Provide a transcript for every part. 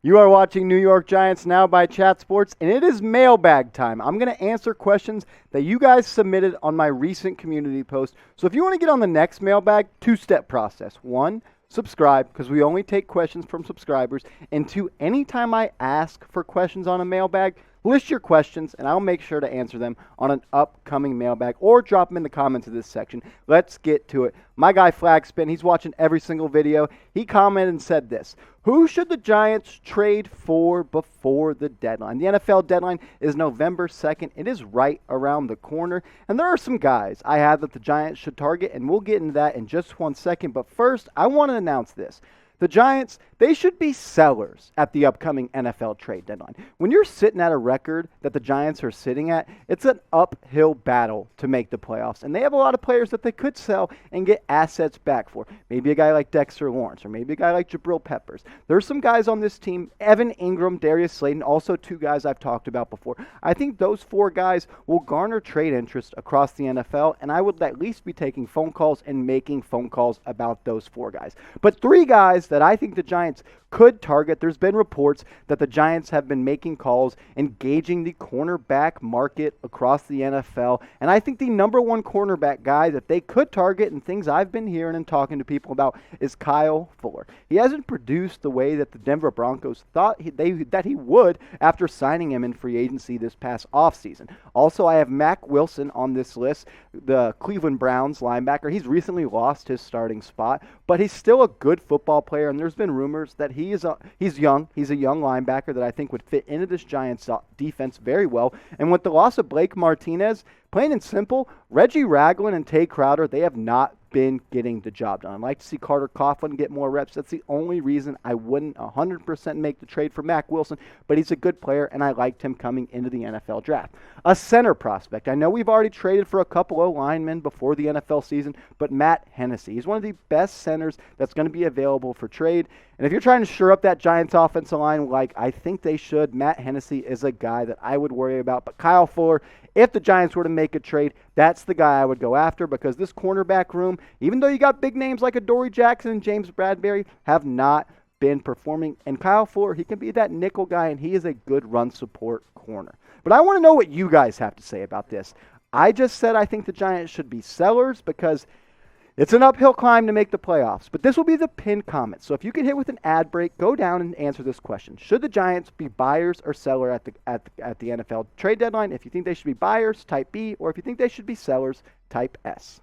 You are watching New York Giants Now by Chat Sports, and it is mailbag time. I'm going to answer questions that you guys submitted on my recent community post. So if you want to get on the next mailbag, two-step process. One, subscribe, because we only take questions from subscribers. And two, anytime I ask for questions on a mailbag, list your questions, and I'll make sure to answer them on an upcoming mailbag or drop them in the comments of this section. Let's get to it. My guy Flagspin, he's watching every single video. He commented and said this: who should the Giants trade for before the deadline? The NFL deadline is November 2nd. It is right around the corner. And there are some guys I have that the Giants should target, and we'll get into that in just 1 second. But first, I want to announce this. The Giants, they should be sellers at the upcoming NFL trade deadline. When you're sitting at a record that the Giants are sitting at, it's an uphill battle to make the playoffs. And they have a lot of players that they could sell and get assets back for. Maybe a guy like Dexter Lawrence, or maybe a guy like Jabril Peppers. There's some guys on this team, Evan Ingram, Darius Slayton, also two guys I've talked about before. I think those four guys will garner trade interest across the NFL, and I would at least be taking phone calls and making phone calls about those four guys. But three guys that I think the Giants could target. There's been reports that the Giants have been making calls, engaging the cornerback market across the NFL. And I think the number one cornerback guy that they could target, and things I've been hearing and talking to people about, is Kyle Fuller. He hasn't produced the way that the Denver Broncos thought that he would after signing him in free agency this past offseason. Also, I have Mack Wilson on this list, the Cleveland Browns linebacker. He's recently lost his starting spot, but he's still a good football player, and there's been rumors that he's young. He's a young linebacker that I think would fit into this Giants defense very well. And with the loss of Blake Martinez, plain and simple, Reggie Ragland and Tay Crowder, they have not been getting the job done. I'd like to see Carter Coughlin get more reps. That's the only reason I wouldn't 100% make the trade for Mack Wilson, but he's a good player, and I liked him coming into the NFL draft. A center prospect. I know we've already traded for a couple of linemen before the NFL season, but Matt Hennessy. He's one of the best centers that's going to be available for trade. And if you're trying to shore up that Giants offensive line like I think they should, Matt Hennessy is a guy that I would worry about. But Kyle Fuller, if the Giants were to make a trade, that's the guy I would go after, because this cornerback room, even though you got big names like Adoree Jackson and James Bradbury, have not been performing. And Kyle Fuller, he can be that nickel guy, and he is a good run support corner. But I want to know what you guys have to say about this. I just said I think the Giants should be sellers because it's an uphill climb to make the playoffs, but this will be the pinned comment. So if you can hit with an ad break, go down and answer this question. Should the Giants be buyers or seller at the NFL trade deadline? If you think they should be buyers, type B, or if you think they should be sellers, type S.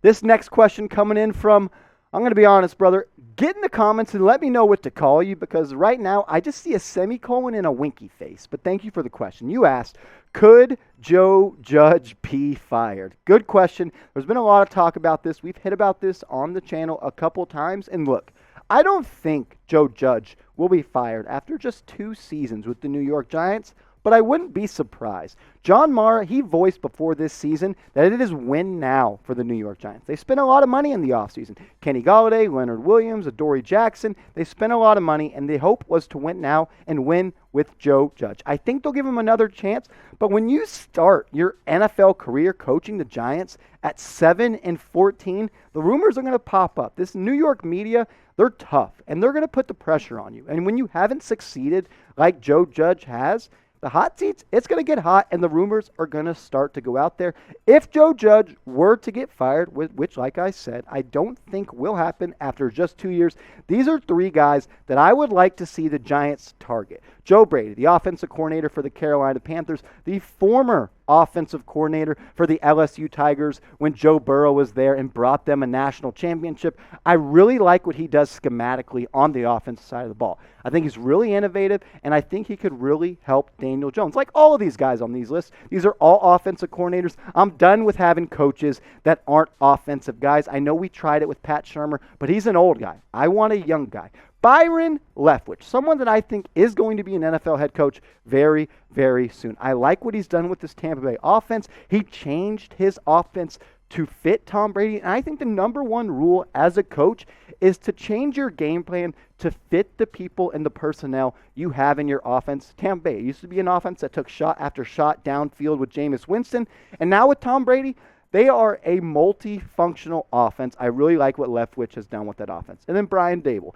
This next question coming in from, I'm going to be honest, brother, get in the comments and let me know what to call you, because right now I just see a semicolon and a winky face. But thank you for the question. You asked, could Joe Judge be fired? Good question. There's been a lot of talk about this. We've hit about this on the channel a couple times. And look, I don't think Joe Judge will be fired after just 2 seasons with the New York Giants, but I wouldn't be surprised. John Mara, he voiced before this season that it is win now for the New York Giants. They spent a lot of money in the offseason. Kenny Golladay, Leonard Williams, Adoree Jackson, they spent a lot of money, and the hope was to win now and win with Joe Judge. I think they'll give him another chance, but when you start your NFL career coaching the Giants at 7-14, the rumors are going to pop up. This New York media, they're tough, and they're going to put the pressure on you. And when you haven't succeeded like Joe Judge has, the hot seats, it's going to get hot, and the rumors are going to start to go out there. If Joe Judge were to get fired, which, like I said, I don't think will happen after just 2 years, these are 3 guys that I would like to see the Giants target. Joe Brady, the offensive coordinator for the Carolina Panthers, the former offensive coordinator for the LSU Tigers when Joe Burrow was there and brought them a national championship. I really like what he does schematically on the offensive side of the ball. I think he's really innovative, and I think he could really help Daniel Jones. Like all of these guys on these lists, these are all offensive coordinators. I'm done with having coaches that aren't offensive guys. I know we tried it with Pat Shurmur, but he's an old guy. I want a young guy. Byron Leftwich, someone that I think is going to be an NFL head coach very, very soon. I like what he's done with this Tampa Bay offense. He changed his offense to fit Tom Brady, and I think the number one rule as a coach is to change your game plan to fit the people and the personnel you have in your offense. Tampa Bay used to be an offense that took shot after shot downfield with Jameis Winston, and now with Tom Brady, They are a multifunctional offense. I really like what Leftwich has done with that offense. And then Brian Dable.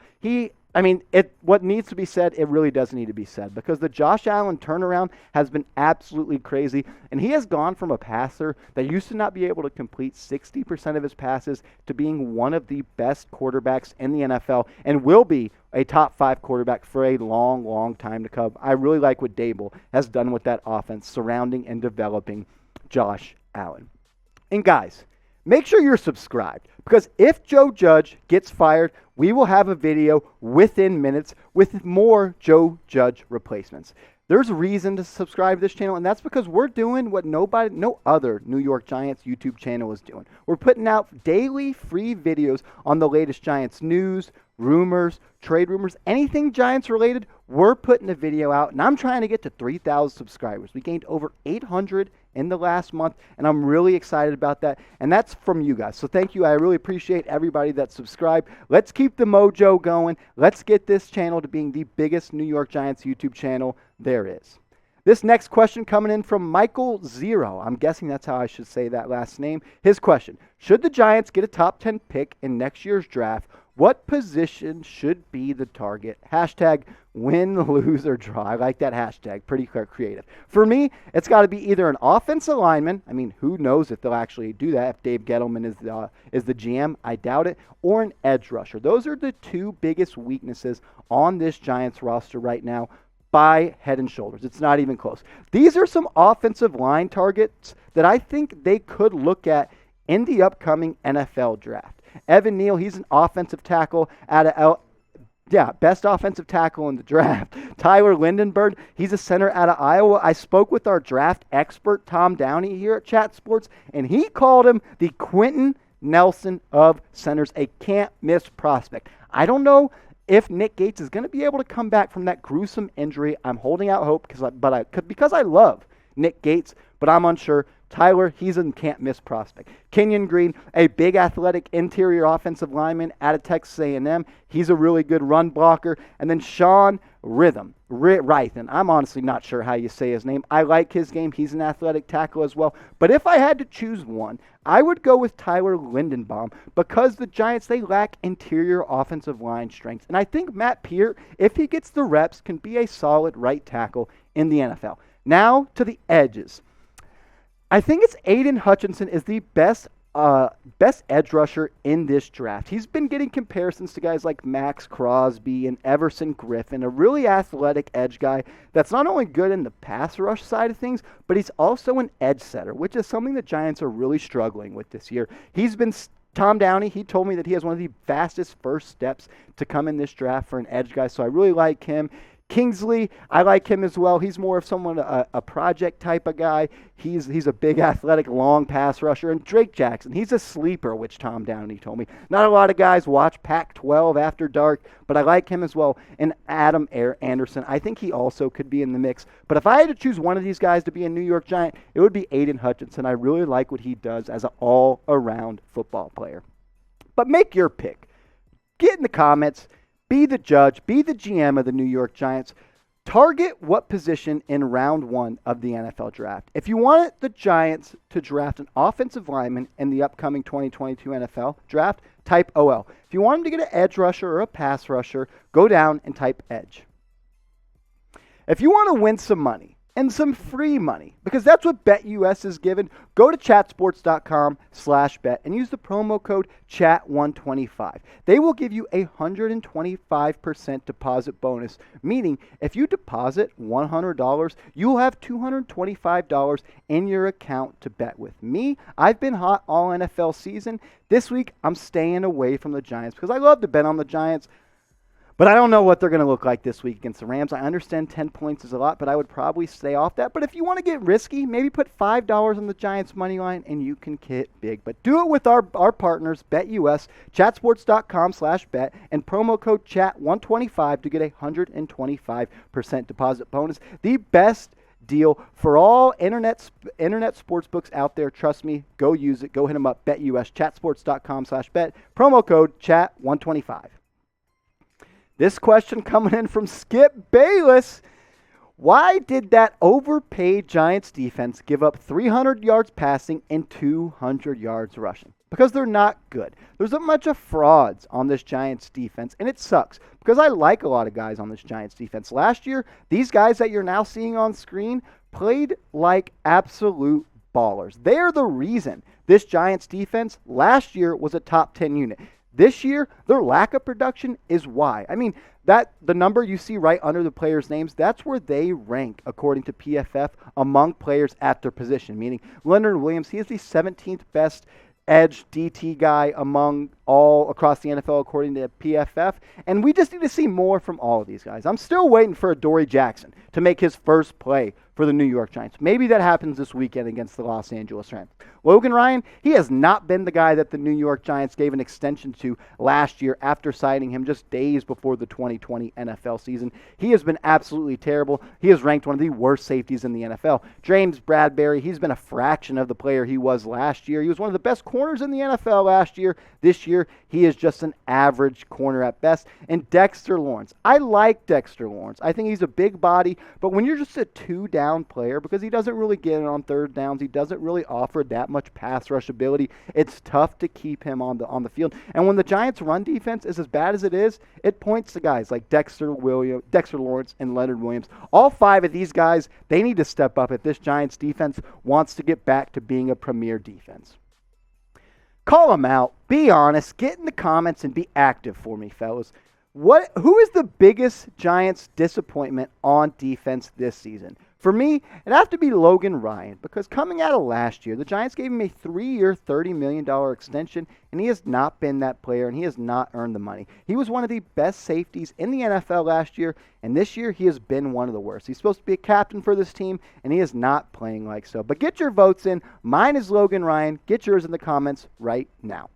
What needs to be said, it really does need to be said because the Josh Allen turnaround has been absolutely crazy. And he has gone from a passer that used to not be able to complete 60% of his passes to being one of the best quarterbacks in the NFL and will be a top 5 quarterback for a long, long time to come. I really like what Dable has done with that offense surrounding and developing Josh Allen. And guys, make sure you're subscribed because if Joe Judge gets fired, we will have a video within minutes with more Joe Judge replacements. There's a reason to subscribe to this channel, and that's because we're doing what no other New York Giants YouTube channel is doing. We're putting out daily free videos on the latest Giants news, rumors, trade rumors, anything Giants related, we're putting a video out, and I'm trying to get to 3,000 subscribers. We gained over 800 in the last month, and I'm really excited about that, and that's from you guys. So thank you. I really appreciate everybody that subscribed. Let's keep the mojo going. Let's get this channel to being the biggest New York Giants YouTube channel there is. This next question coming in from Michael Zero. I'm guessing that's how I should say that last name. His question, should the Giants get a top 10 pick in next year's draft? What position should be the target? Hashtag win, lose, or draw. I like that hashtag. Pretty creative. For me, it's got to be either an offensive lineman. I mean, who knows if they'll actually do that. If Dave Gettleman is the GM, I doubt it. Or an edge rusher. Those are the two biggest weaknesses on this Giants roster right now by head and shoulders. It's not even close. These are some offensive line targets that I think they could look at in the upcoming NFL draft. Evan Neal, he's an offensive tackle out of best offensive tackle in the draft. Tyler Lindenberg, he's a center out of Iowa. I spoke with our draft expert, Tom Downey, here at Chat Sports, and he called him the Quentin Nelson of centers, a can't-miss prospect. I don't know if Nick Gates is going to be able to come back from that gruesome injury. I'm holding out hope because I love Nick Gates, but I'm unsure. Tyler, he's a can't-miss prospect. Kenyon Green, a big athletic interior offensive lineman out of Texas A&M. He's a really good run blocker. And then Sean Rythen. I'm honestly not sure how you say his name. I like his game. He's an athletic tackle as well. But if I had to choose one, I would go with Tyler Lindenbaum because the Giants, they lack interior offensive line strength. And I think Matt Peart, if he gets the reps, can be a solid right tackle in the NFL. Now to the edges. I think it's Aiden Hutchinson is the best edge rusher in this draft. He's been getting comparisons to guys like Max Crosby and Everson Griffin, a really athletic edge guy that's not only good in the pass rush side of things, but he's also an edge setter, which is something the Giants are really struggling with this year. Tom Downey, he told me that he has one of the fastest first steps to come in this draft for an edge guy, so I really like him. Kingsley, I like him as well. He's more of a project type of guy. He's a big athletic long pass rusher. And Drake Jackson, he's a sleeper, which Tom Downey told me. Not a lot of guys watch Pac-12 after dark, but I like him as well. And Adam Anderson, I think he also could be in the mix. But if I had to choose one of these guys to be a New York Giant, it would be Aiden Hutchinson. I really like what he does as an all-around football player. But make your pick. Get in the comments. Be the judge, be the GM of the New York Giants. Target what position in round 1 of the NFL draft. If you want the Giants to draft an offensive lineman in the upcoming 2022 NFL draft, type OL. If you want them to get an edge rusher or a pass rusher, go down and type edge. If you want to win some money, and some free money, because that's what BetUS is given, go to chatsports.com/bet and use the promo code CHAT125. They will give you a 125% deposit bonus, meaning if you deposit $100, you will have $225 in your account to bet with. Me, I've been hot all NFL season. This week, I'm staying away from the Giants because I love to bet on the Giants. But I don't know what they're going to look like this week against the Rams. I understand 10 points is a lot, but I would probably stay off that. But if you want to get risky, maybe put $5 on the Giants' money line, and you can get big. But do it with our partners, BetUS, chatsports.com/bet, and promo code CHAT125 to get a 125% deposit bonus. The best deal for all internet sports books out there. Trust me, go use it. Go hit them up, BetUS, chatsports.com/bet, promo code CHAT125. This question coming in from Skip Bayless. Why did that overpaid Giants defense give up 300 yards passing and 200 yards rushing? Because they're not good. There's a bunch of frauds on this Giants defense, and it sucks because I like a lot of guys on this Giants defense. Last year, these guys that you're now seeing on screen played like absolute ballers. They're the reason this Giants defense last year was a top 10 unit. This year, their lack of production is why. I mean, that the number you see right under the players' names, that's where they rank according to PFF among players at their position, meaning Leonard Williams, he is the 17th best edge DT guy among all across the NFL according to PFF, and we just need to see more from all of these guys. I'm still waiting for Adoree Jackson to make his first play for the New York Giants. Maybe that happens this weekend against the Los Angeles Rams. Logan Ryan, he has not been the guy that the New York Giants gave an extension to last year after signing him just days before the 2020 NFL season. He has been absolutely terrible. He is ranked one of the worst safeties in the NFL. James Bradbury, he's been a fraction of the player he was last year. He was one of the best corners in the NFL last year. This year, he is just an average corner at best. And Dexter Lawrence. I like Dexter Lawrence. I think he's a big body, but when you're just a two-down player, because he doesn't really get it on third downs, he doesn't really offer that much pass rush ability, it's tough to keep him on the field. And when the Giants' run defense is as bad as it is, it points to guys like Dexter Lawrence, and Leonard Williams. All five of these guys, they need to step up if this Giants defense wants to get back to being a premier defense. Call them out. Be honest. Get in the comments and be active for me, fellas. Who is the biggest Giants disappointment on defense this season? For me, it'd have to be Logan Ryan, because coming out of last year, the Giants gave him a 3-year, $30 million extension, and he has not been that player, and he has not earned the money. He was one of the best safeties in the NFL last year, and this year he has been one of the worst. He's supposed to be a captain for this team, and he is not playing like so. But get your votes in. Mine is Logan Ryan. Get yours in the comments right now.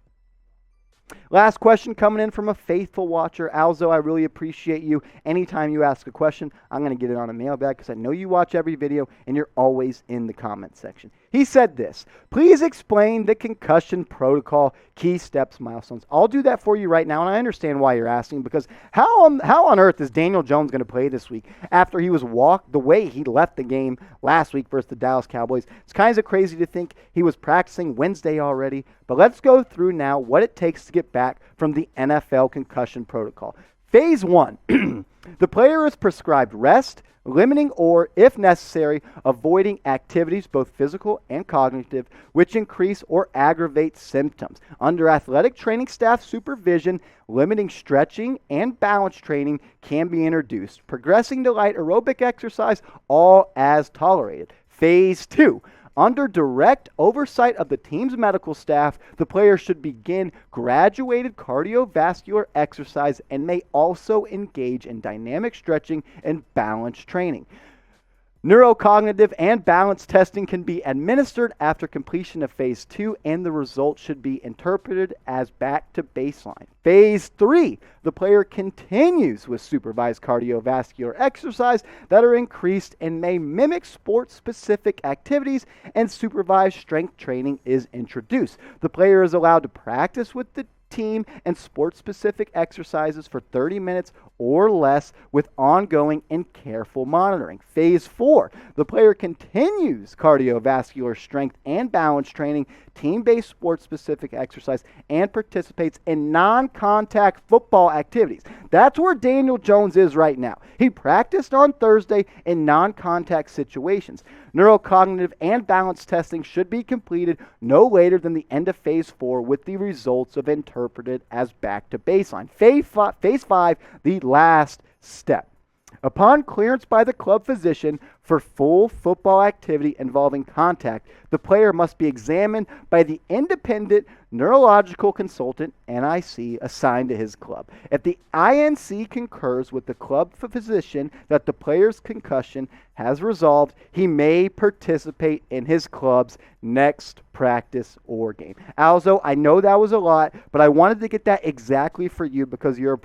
Last question coming in from a faithful watcher. Alzo, I really appreciate you. Anytime you ask a question, I'm going to get it on a mailbag because I know you watch every video and you're always in the comment section. He said this: please explain the concussion protocol, key steps, milestones. I'll do that for you right now, and I understand why you're asking, because how on earth is Daniel Jones going to play this week after he was walked the way he left the game last week versus the Dallas Cowboys? It's kind of crazy to think he was practicing Wednesday already, but let's go through now what it takes to get back from the NFL concussion protocol. Phase 1, the player is prescribed rest, limiting or, if necessary, avoiding activities, both physical and cognitive, which increase or aggravate symptoms. Under athletic training staff supervision, limiting stretching and balance training can be introduced. Progressing to light aerobic exercise, all as tolerated. Phase 2. Under direct oversight of the team's medical staff, the player should begin graduated cardiovascular exercise and may also engage in dynamic stretching and balance training. Neurocognitive and balance testing can be administered after completion of Phase 2, and the results should be interpreted as back to baseline. Phase 3, the player continues with supervised cardiovascular exercise that are increased and may mimic sport-specific activities, and supervised strength training is introduced. The player is allowed to practice with the team and sport-specific exercises for 30 minutes or less with ongoing and careful monitoring. Phase 4, the player continues cardiovascular strength and balance training, team-based sport-specific exercise, and participates in non-contact football activities. That's where Daniel Jones is right now. He practiced on Thursday in non-contact situations. Neurocognitive and balance testing should be completed no later than the end of Phase 4, with the results of interpreted as back to baseline. Phase 5, the last step. Upon clearance by the club physician for full football activity involving contact, the player must be examined by the independent neurological consultant, NIC, assigned to his club. If the INC concurs with the club physician that the player's concussion has resolved, he may participate in his club's next practice or game. Alzo, I know that was a lot, but I wanted to get that exactly for you because you're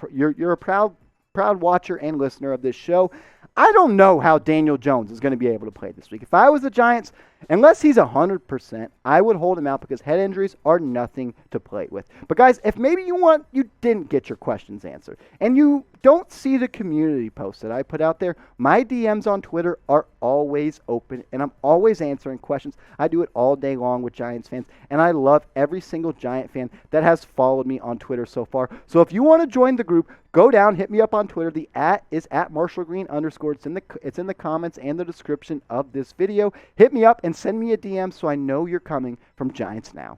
a proud watcher and listener of this show. I don't know how Daniel Jones is going to be able to play this week. If I was the Giants, Unless he's 100%, I would hold him out because head injuries are nothing to play with. But guys, if maybe you didn't get your questions answered and you don't see the community post that I put out there, my DMs on Twitter are always open and I'm always answering questions. I do it all day long with Giants fans, and I love every single Giant fan that has followed me on Twitter so far. So if you want to join the group, go down, hit me up on Twitter. The @ is @MarshallGreen_. It's in the comments and the description of this video. Hit me up and send me a DM so I know you're coming from Giants Now.